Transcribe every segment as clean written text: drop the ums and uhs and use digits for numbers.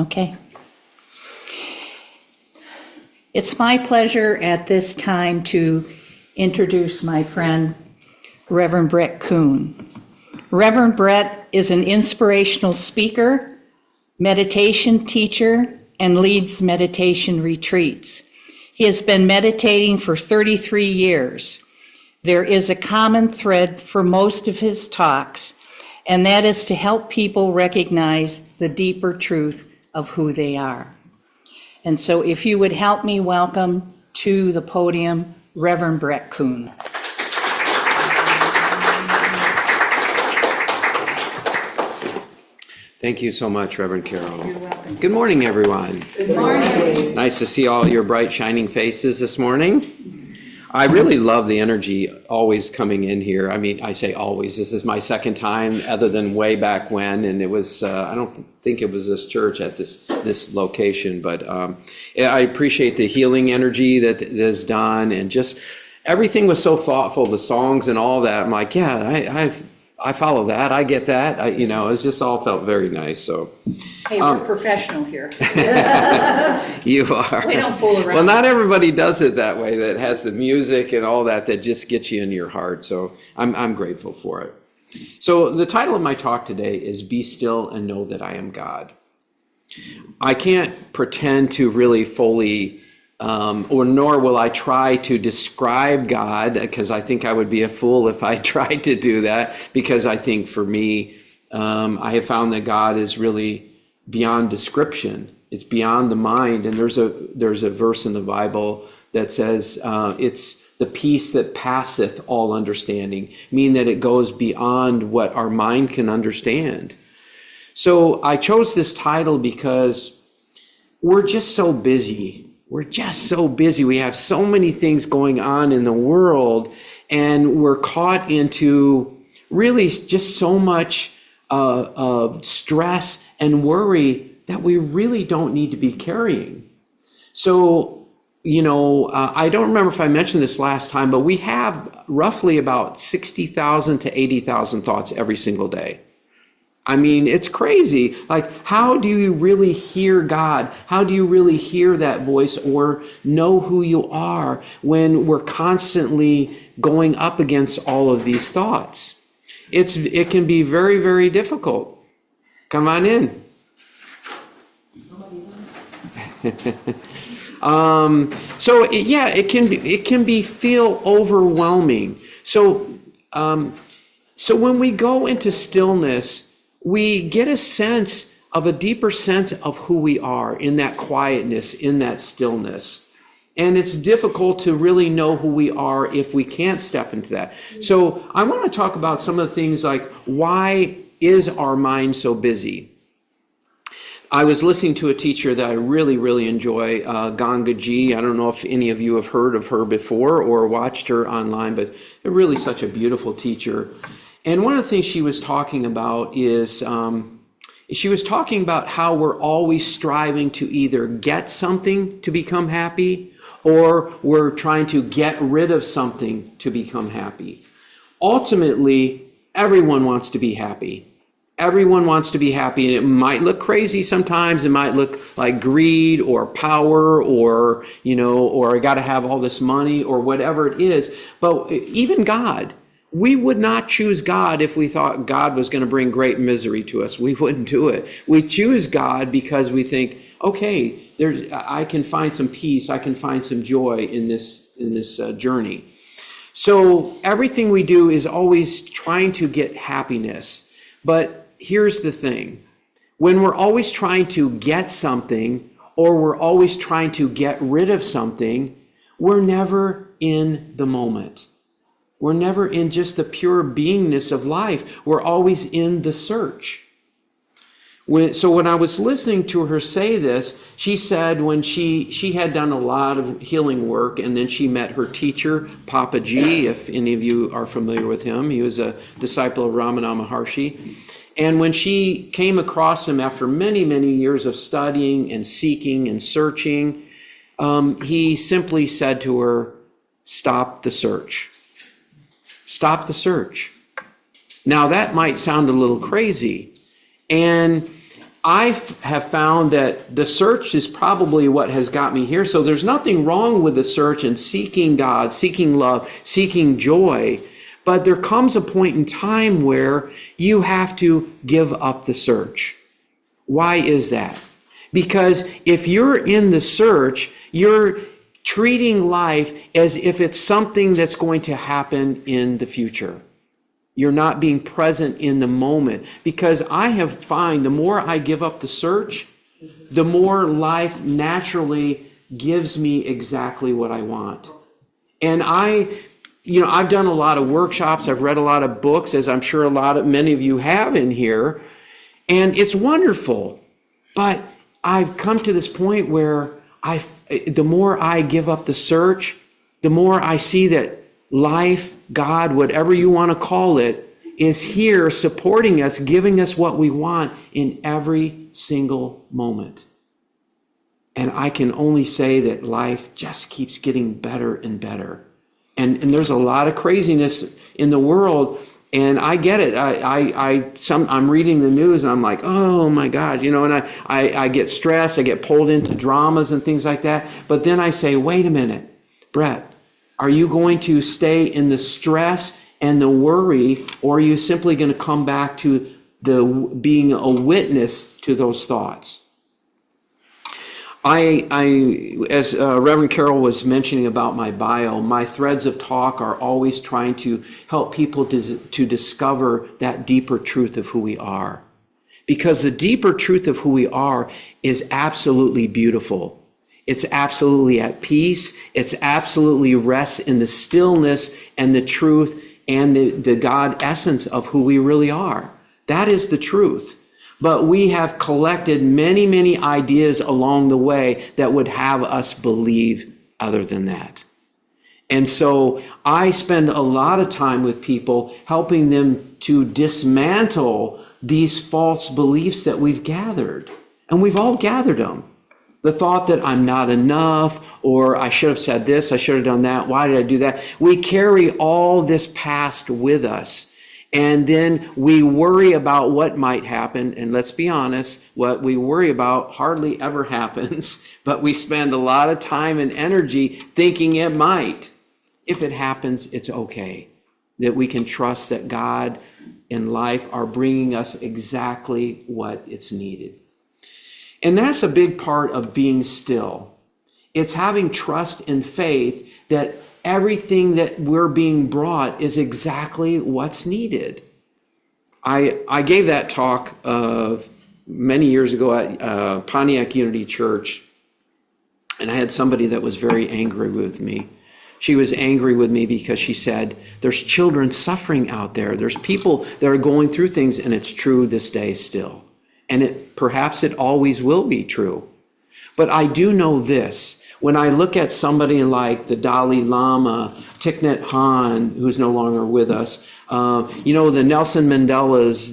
Okay. It's my pleasure at this time to introduce my friend, Reverend Brett Koon. Reverend Brett is an inspirational speaker, meditation teacher, and leads meditation retreats. He has been meditating for 33 years. There is a common thread for most of his talks, and that is to help people recognize the deeper truth of who they are. And so if you would help me welcome to the podium, Reverend Brett Koon. Thank you so much, Reverend Carol. You're welcome. Good morning, everyone. Good morning. Nice to see all your bright, shining faces this morning. I really love the energy always coming in here. I mean, I say always. This is my second time, other than way back when, and it was, I don't think it was this church at this location, but I appreciate the healing energy that is done, and just everything was so thoughtful, the songs and all that. I'm like, yeah, I follow that. I get that. It's just all felt very nice. So, hey, we're professional here. You are. We don't fool around. Well, not everybody does it that way. That has the music and all that just gets you in your heart. So I'm grateful for it. So the title of my talk today is "Be Still and Know That I Am God." I can't pretend to really fully. Nor will I try to describe God, because I think I would be a fool if I tried to do that, because I think for me, I have found that God is really beyond description. It's beyond the mind. And there's a verse in the Bible that says it's the peace that passeth all understanding, meaning that it goes beyond what our mind can understand. So I chose this title because we're just so busy. We're just so busy. We have so many things going on in the world, and we're caught into really just so much stress and worry that we really don't need to be carrying. So, I don't remember if I mentioned this last time, but we have roughly about 60,000 to 80,000 thoughts every single day. I mean, it's crazy. Like, how do you really hear God? How do you really hear that voice or know who you are when we're constantly going up against all of these thoughts? It can be very, very difficult. Come on in. It can feel overwhelming. So when we go into stillness, we get a deeper sense of who we are in that quietness, in that stillness. And it's difficult to really know who we are if we can't step into that. So I want to talk about some of the things like, why is our mind so busy? I was listening to a teacher that I really, really enjoy, Ganga Ji. I don't know if any of you have heard of her before or watched her online, but they're really such a beautiful teacher. And one of the things she was talking about is, she was talking about how we're always striving to either get something to become happy, or we're trying to get rid of something to become happy. Ultimately, everyone wants to be happy. Everyone wants to be happy, and it might look crazy sometimes. It might look like greed or power or I got to have all this money or whatever it is. But even God, we would not choose God if we thought God was going to bring great misery to us. We wouldn't do it. We choose God because we think, okay, I can find some peace. I can find some joy in this journey. So everything we do is always trying to get happiness. But here's the thing. When we're always trying to get something, or we're always trying to get rid of something, we're never in the moment. We're never in just the pure beingness of life. We're always in the search. So when I was listening to her say this, she said when she had done a lot of healing work, and then she met her teacher, Papa Ji, if any of you are familiar with him. He was a disciple of Ramana Maharshi. And when she came across him after many, many years of studying and seeking and searching, he simply said to her, "Stop the search. Stop the search." Now that might sound a little crazy. And have found that the search is probably what has got me here. So there's nothing wrong with the search and seeking God, seeking love, seeking joy. But there comes a point in time where you have to give up the search. Why is that? Because if you're in the search, you're treating life as if it's something that's going to happen in the future. You're not being present in the moment. Because I have found the more I give up the search, the more life naturally gives me exactly what I want. And I've done a lot of workshops. I've read a lot of books, as I'm sure many of you have in here. And it's wonderful. But I've come to this point where the more I give up the search, the more I see that life, God, whatever you want to call it, is here supporting us, giving us what we want in every single moment. And I can only say that life just keeps getting better and better. And there's a lot of craziness in the world, and I get it. I'm reading the news and I'm like, oh my God, and I get stressed, I get pulled into dramas and things like that. But then I say, wait a minute, Brett, are you going to stay in the stress and the worry, or are you simply going to come back to being a witness to those thoughts? As Reverend Carol was mentioning about my bio, my threads of talk are always trying to help people to discover that deeper truth of who we are. Because the deeper truth of who we are is absolutely beautiful. It's absolutely at peace. It's absolutely rests in the stillness and the truth and the God essence of who we really are. That is the truth. But we have collected many, many ideas along the way that would have us believe other than that. And so I spend a lot of time with people helping them to dismantle these false beliefs that we've gathered. And we've all gathered them. The thought that I'm not enough, or I should have said this, I should have done that, why did I do that? We carry all this past with us. And then we worry about what might happen. And let's be honest, what we worry about hardly ever happens. But we spend a lot of time and energy thinking it might. If it happens, it's okay. That we can trust that God and life are bringing us exactly what it's needed. And that's a big part of being still. It's having trust and faith that everything that we're being brought is exactly what's needed. I gave that talk many years ago at Pontiac Unity Church, and I had somebody that was very angry with me. She was angry with me because she said, there's children suffering out there. There's people that are going through things, and it's true this day still. And perhaps it always will be true. But I do know this. When I look at somebody like the Dalai Lama, Thich Nhat Hanh, who's no longer with us, the Nelson Mandelas,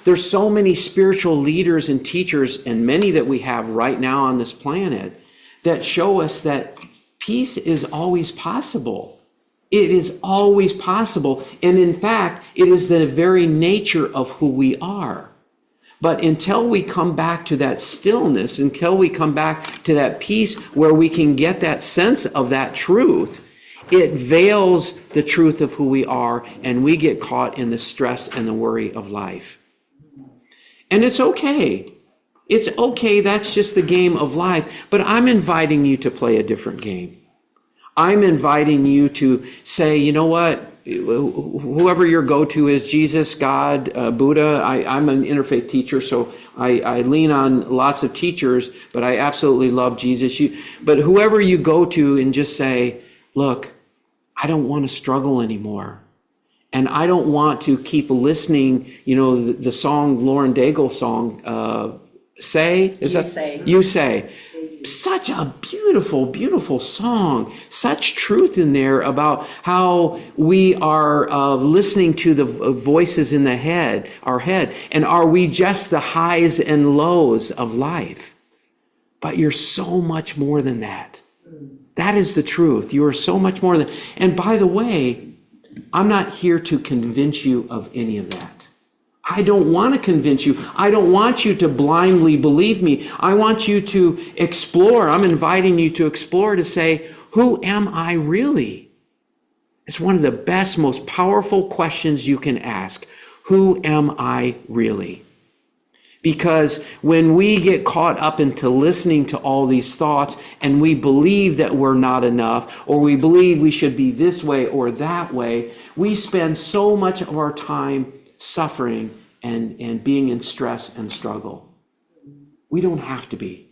there's so many spiritual leaders and teachers, and many that we have right now on this planet, that show us that peace is always possible. It is always possible. And in fact, it is the very nature of who we are. But until we come back to that stillness, until we come back to that peace where we can get that sense of that truth, it veils the truth of who we are, and we get caught in the stress and the worry of life. And it's okay. It's okay. That's just the game of life. But I'm inviting you to play a different game. I'm inviting you to say, you know what? Whoever your go-to is, Jesus, God, Buddha. I'm an interfaith teacher, so I lean on lots of teachers, but I absolutely love Jesus. But whoever you go to and just say, look, I don't want to struggle anymore. And I don't want to keep listening, the song, Lauren Daigle song, Say? You Say. Such a beautiful, beautiful song. Such truth in there about how we are listening to the voices in our head. And are we just the highs and lows of life? But you're so much more than that. That is the truth. You are so much more than. And by the way, I'm not here to convince you of any of that. I don't want to convince you. I don't want you to blindly believe me. I want you to explore. I'm inviting you to explore, to say, who am I really? It's one of the best, most powerful questions you can ask. Who am I really? Because when we get caught up into listening to all these thoughts and we believe that we're not enough, or we believe we should be this way or that way, we spend so much of our time suffering and being in stress and struggle. We don't have to be.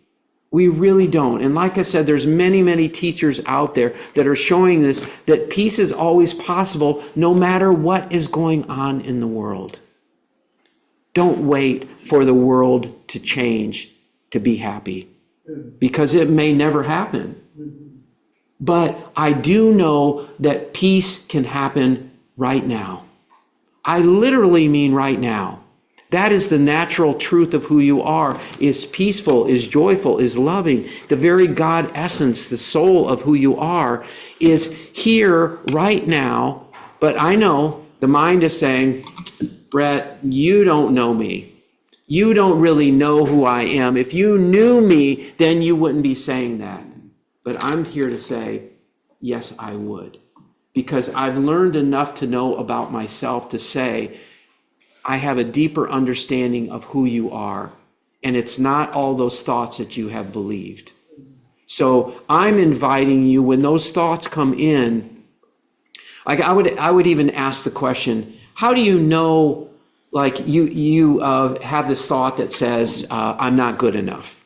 We really don't. And like I said, there's many, many teachers out there that are showing this, that peace is always possible no matter what is going on in the world. Don't wait for the world to change to be happy, because it may never happen. But I do know that peace can happen right now. I literally mean right now. That is the natural truth of who you are, is peaceful, is joyful, is loving. The very God essence, the soul of who you are, is here right now. But I know the mind is saying, Brett, you don't know me. You don't really know who I am. If you knew me, then you wouldn't be saying that. But I'm here to say, yes, I would. Because I've learned enough to know about myself to say, I have a deeper understanding of who you are. And it's not all those thoughts that you have believed. So I'm inviting you, when those thoughts come in, like I would even ask the question, how do you know, like you have this thought that says, I'm not good enough?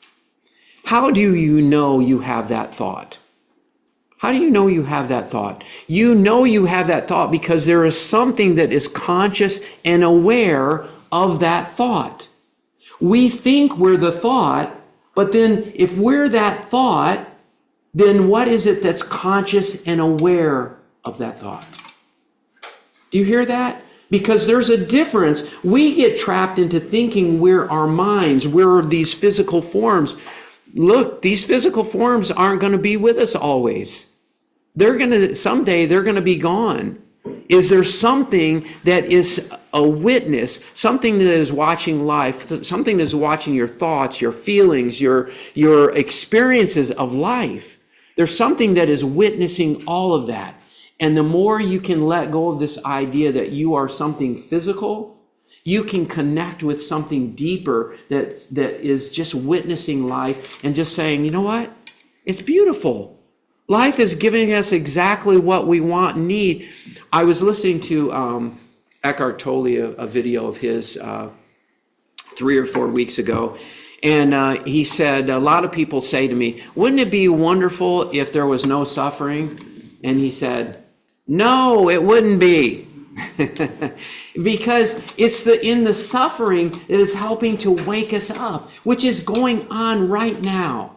How do you know you have that thought? How do you know you have that thought? You know you have that thought because there is something that is conscious and aware of that thought. We think we're the thought, but then if we're that thought, then what is it that's conscious and aware of that thought? Do you hear that? Because there's a difference. We get trapped into thinking we're our minds, we're these physical forms. Look, these physical forms aren't going to be with us always. Someday they're going to be gone. Is there something that is a witness, something that is watching life, something that is watching your thoughts, your feelings, your experiences of life? There's something that is witnessing all of that. And the more you can let go of this idea that you are something physical, you can connect with something deeper that is just witnessing life and just saying, you know what? It's beautiful. Life is giving us exactly what we want and need. I was listening to Eckhart Tolle, a video of his 3 or 4 weeks ago. And he said, a lot of people say to me, wouldn't it be wonderful if there was no suffering? And he said, no, it wouldn't be. Because it's in the suffering that is helping to wake us up, which is going on right now.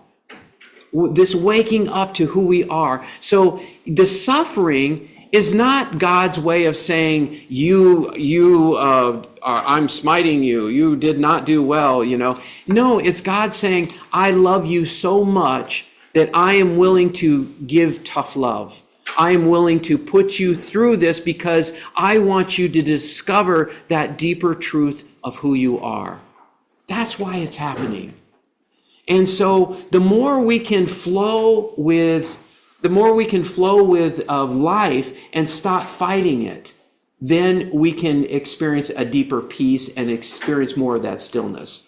This waking up to who we are. So the suffering is not God's way of saying, I'm smiting you. You did not do well, No, it's God saying, I love you so much that I am willing to give tough love. I am willing to put you through this because I want you to discover that deeper truth of who you are. That's why it's happening. And so the more we can flow with life and stop fighting it, then we can experience a deeper peace and experience more of that stillness.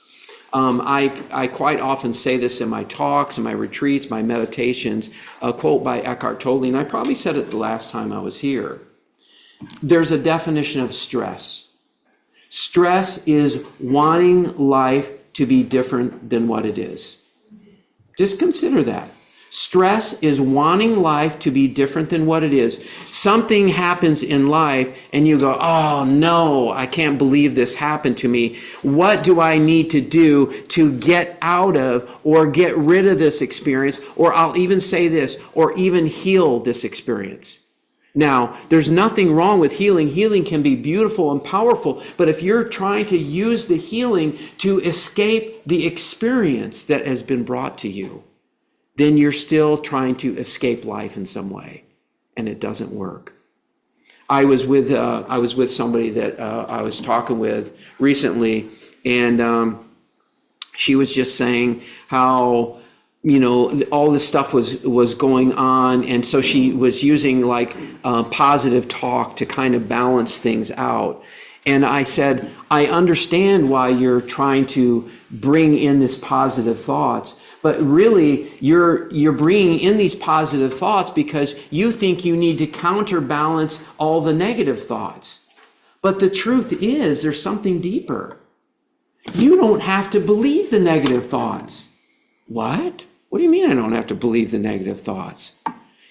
I quite often say this in my talks, in my retreats, my meditations, a quote by Eckhart Tolle, and I probably said it the last time I was here. There's a definition of stress. Stress is wanting life to be different than what it is. Just consider that. Stress is wanting life to be different than what it is. Something happens in life and you go, oh no, I can't believe this happened to me. What do I need to do to get out of or get rid of this experience? Or I'll even say this, or even heal this experience. Now, there's nothing wrong with healing. Healing can be beautiful and powerful, but if you're trying to use the healing to escape the experience that has been brought to you, then you're still trying to escape life in some way, and it doesn't work. I was with somebody that I was talking with recently, and she was just saying how, all this stuff was going on, and so she was using like positive talk to kind of balance things out. And I said, I understand why you're trying to bring in this positive thoughts, but really you're bringing in these positive thoughts because you think you need to counterbalance all the negative thoughts. But the truth is, there's something deeper. You don't have to believe the negative thoughts. What? What do you mean I don't have to believe the negative thoughts?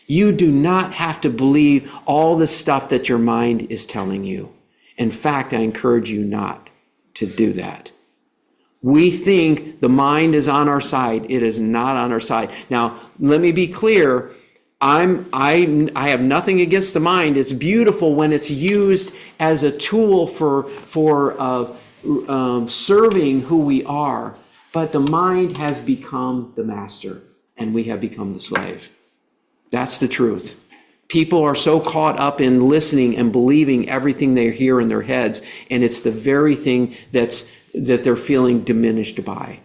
You do not have to believe all the stuff that your mind is telling you. In fact, I encourage you not to do that. We think the mind is on our side. It is not on our side. Now, let me be clear. I have nothing against the mind. It's beautiful when it's used as a tool for serving who we are. But the mind has become the master, and we have become the slave. That's the truth. People are so caught up in listening and believing everything they hear in their heads, and it's the very thing that they're feeling diminished by.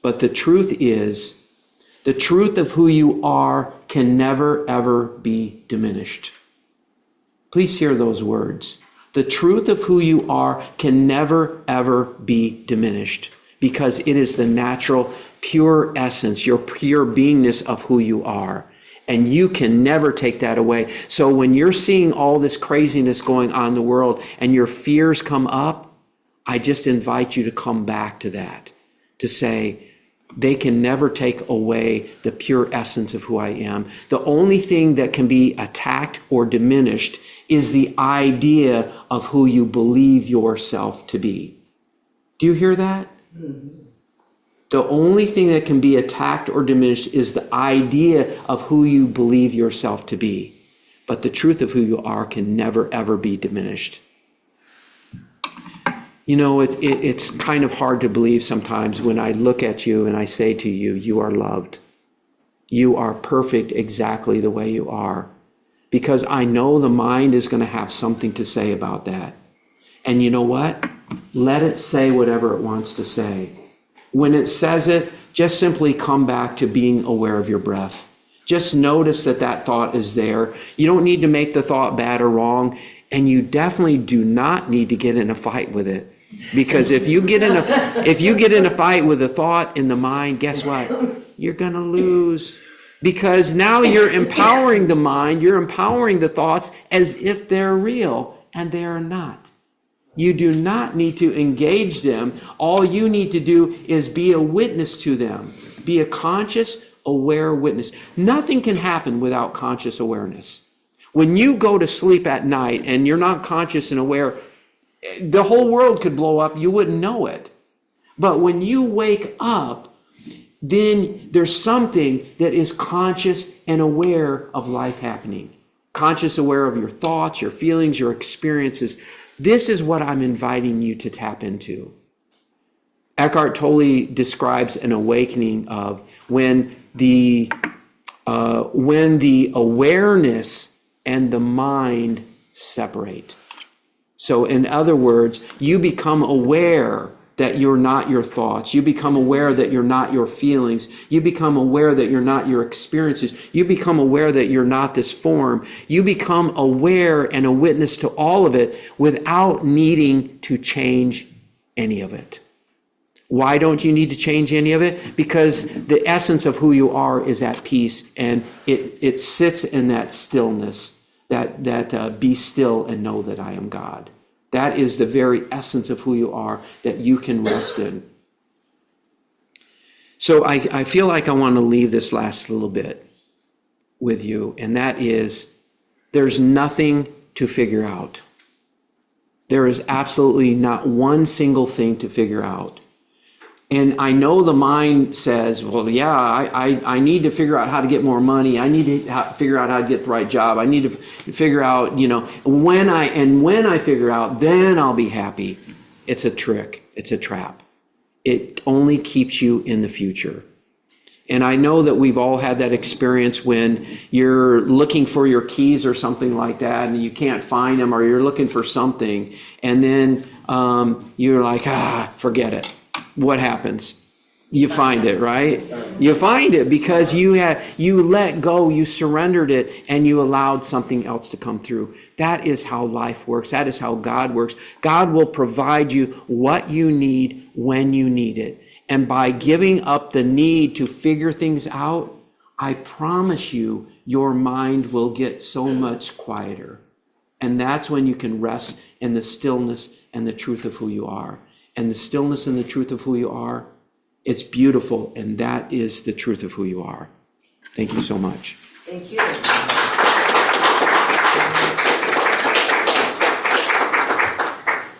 But the truth is, the truth of who you are can never, ever be diminished. Please hear those words. The truth of who you are can never, ever be diminished, because it is the natural, pure essence, your pure beingness of who you are. And you can never take that away. So when you're seeing all this craziness going on in the world and your fears come up, I just invite you to come back to that, to say, they can never take away the pure essence of who I am. The only thing that can be attacked or diminished is the idea of who you believe yourself to be. Do you hear that? Mm-hmm. The only thing that can be attacked or diminished is the idea of who you believe yourself to be. But the truth of who you are can never, ever be diminished. It's kind of hard to believe sometimes when I look at you and I say to you, you are loved. You are perfect exactly the way you are. Because I know the mind is going to have something to say about that. And you know what? Let it say whatever it wants to say. When it says it, just simply come back to being aware of your breath. Just notice that thought is there. You don't need to make the thought bad or wrong, and you definitely do not need to get in a fight with it. Because if you get in a fight with a thought in the mind, guess what? You're going to lose. Because now you're empowering the mind, you're empowering the thoughts as if they're real, and they are not. You do not need to engage them. All you need to do is be a witness to them. Be a conscious, aware witness. Nothing can happen without conscious awareness. When you go to sleep at night and you're not conscious and aware, the whole world could blow up. You wouldn't know it. But when you wake up, then there's something that is conscious and aware of life happening. Conscious, aware of your thoughts, your feelings, your experiences. This is what I'm inviting you to tap into. Eckhart Tolle describes an awakening of when the awareness and the mind separate. So in other words, you become aware that you're not your thoughts. You become aware that you're not your feelings. You become aware that you're not your experiences. You become aware that you're not this form. You become aware and a witness to all of it without needing to change any of it. Why don't you need to change any of it? Because the essence of who you are is at peace, and it sits in that stillness, that be still and know that I am God. That is the very essence of who you are that you can rest in. So I feel like I want to leave this last little bit with you, and that is, there's nothing to figure out. There is absolutely not one single thing to figure out. And I know the mind says, well, yeah, I need to figure out how to get more money. I need to figure out how to get the right job. I need to figure out, when I figure out, then I'll be happy. It's a trick. It's a trap. It only keeps you in the future. And I know that we've all had that experience when you're looking for your keys or something like that and you can't find them, or you're looking for something and then you're like, forget it. What happens? You find it, right? You find it because you let go, you surrendered it, and you allowed something else to come through. That is how life works. That is how God works. God will provide you what you need when you need it. And by giving up the need to figure things out, I promise you, your mind will get so much quieter. And that's when you can rest in the stillness and the truth of who you are. And the stillness and the truth of who you are, it's beautiful, and that is the truth of who you are. Thank you so much. Thank you.